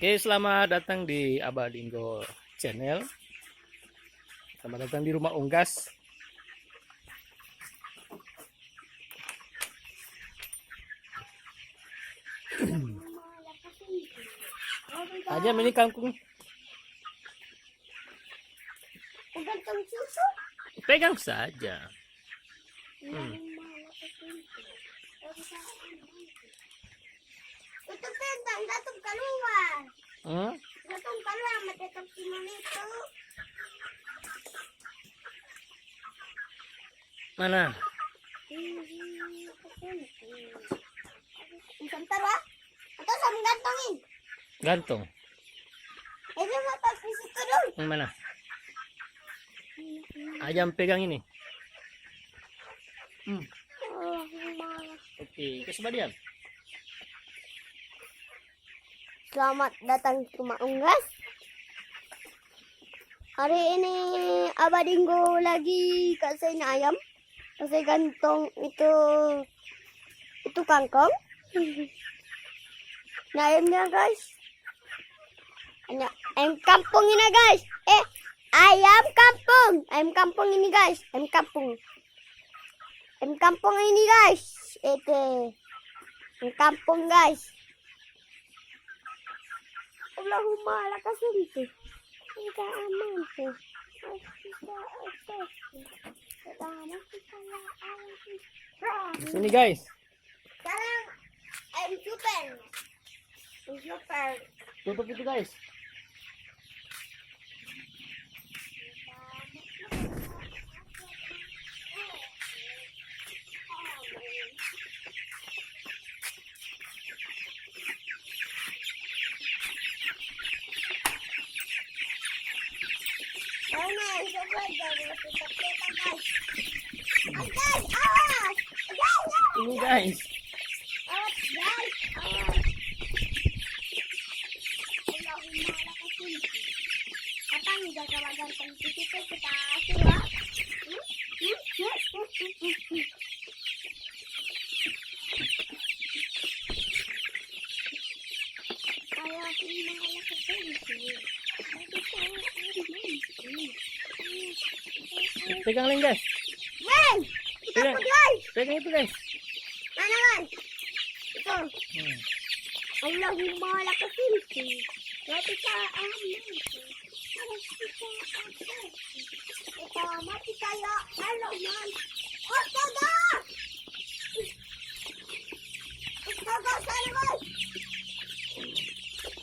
Oke, selamat datang di Abadinggo Channel. Selamat datang di rumah Unggas. Tajam ini kangkung. Gantung susu. Pegang saja. Tutup tentang tutup keluar. Hmm? Tutup keluar tutup timun itu. Mana? Sebentar wah. Atau sama gantungin. Gantung. Itu mau pas di situ dulu. Yang mana? Ajam pegang ini. Oke, kesempatan. Selamat datang ke rumah Unggas. Hari ini Abadinggo lagi kasih ayam, kasih gantong itu kangkong. Nah, ayamnya guys, hanya ayam kampung ini guys. Ayam kampung ini guys, ayam kampung ini guys. Itu ayam kampung guys. Allahumma lakasuntu. Kita aman tuh. Di sini guys. Sekarang I'm super. Tutup itu guys. Ini guys. Pegang lagi guys. Pegang. Pegang itu guys. Mana guys? Itu. Allahumma lakasuntu. Wa bika amin. Kita mati kaya alaman. Astaga! Astaga sana guys.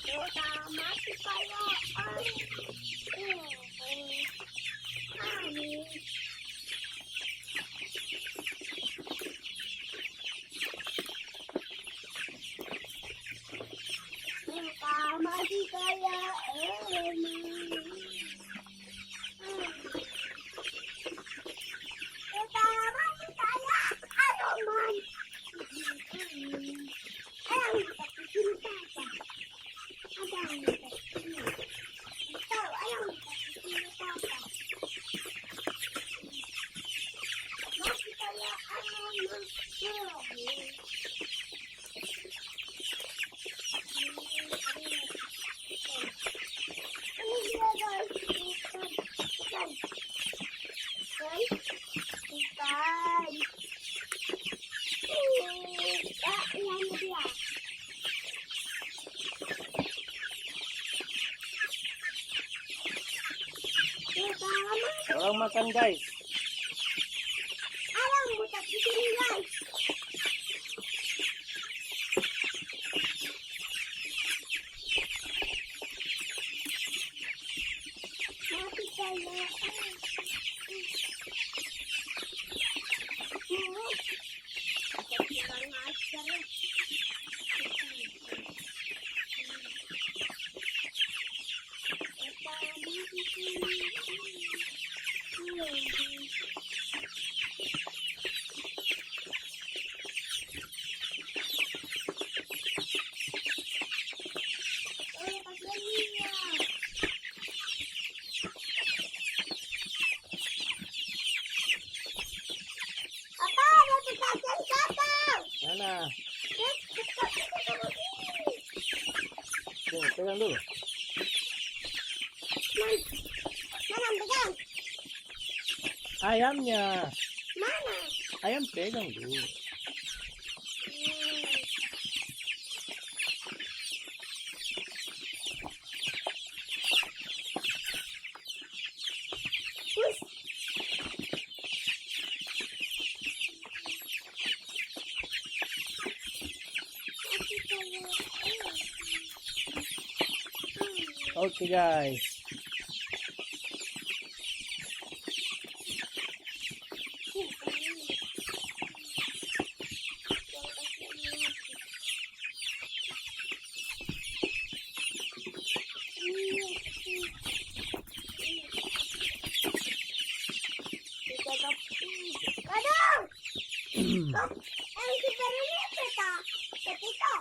Kita mati kaya amin. Mati kaya Orang makan guys. Alam butak di sini guys. Mati kaya Pegang dulu. Mana pegang? Ayamnya. Mana? Ayam pegang dulu. Push. Oke guys. Kadang. Super ini peta. Petito.